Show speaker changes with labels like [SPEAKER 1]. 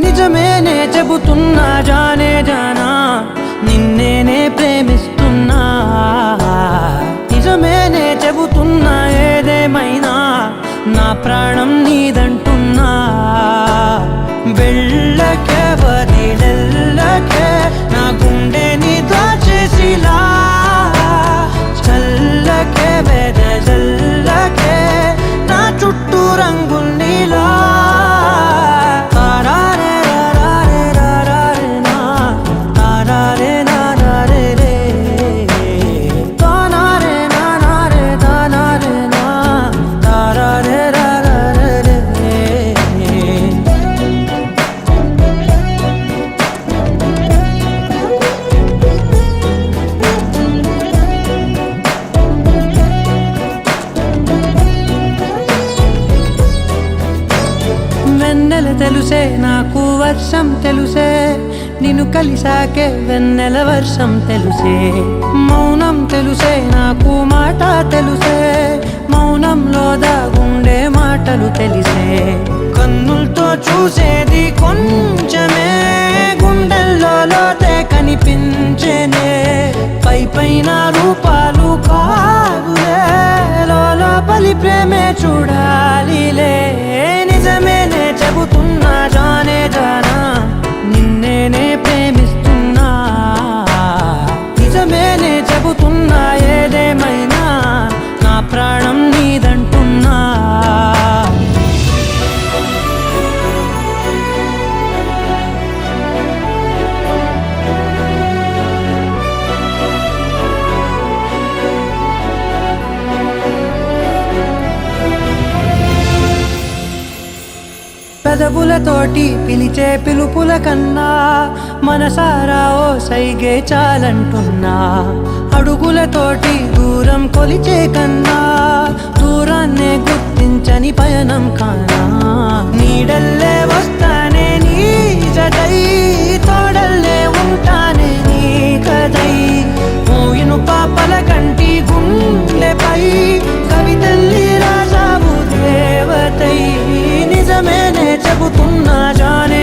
[SPEAKER 1] నిజమేనే చెబుతున్నా జానే జానా నిన్నేనే ప్రేమిస్తున్నా నిజమేనే చెబుతున్నా ఏదేమైనా నా ప్రాణం నీదంటున్నా వెళ్ళకే వదిలెళ్ళకే నా గుండెని దాచేసిలా చల్లకే వెదజల్లకే నా చుట్టూ రంగుల్నిలా వెన్నెల తెలుసే నాకు వర్షం తెలుసే నిన్ను కలిసాకే వెన్నెల వర్షం తెలుసే మౌనం తెలుసే నాకు మాట తెలుసే మౌనంలో దాగుండే మాటలు తెలిసే కన్నులతో చూసేది కొంచెమే గుండెల్లో లోతే కనిపించేనే పై పైన రూపాలు కాదులే లోపలి ప్రేమే చూడాలిలే నిజమేనే చెబుతున్నా జానే జానా నిన్నేనే ప్రేమిస్తున్నా నిజమేనే చెబుతున్నా ఏదేమైనా నా ప్రాణం నీదంటున్నా పెదవులతోటి పిలిచే పిలుపుల కన్నా మనసారా ఓ సైగే చాలంటున్నా అడుగులతోటి దూరం కొలిచే కన్నా దూరాన్నే గుర్తించని పయనం కానా నీడల్లే వస్తానే నీ జతై తోడల్లే ఉంటానే నీ కదై మోయిను పాపల కంటి గుండెపై కవితల్లి రాసావు దేవతై నిజమేనే చెబుతున్నా జానే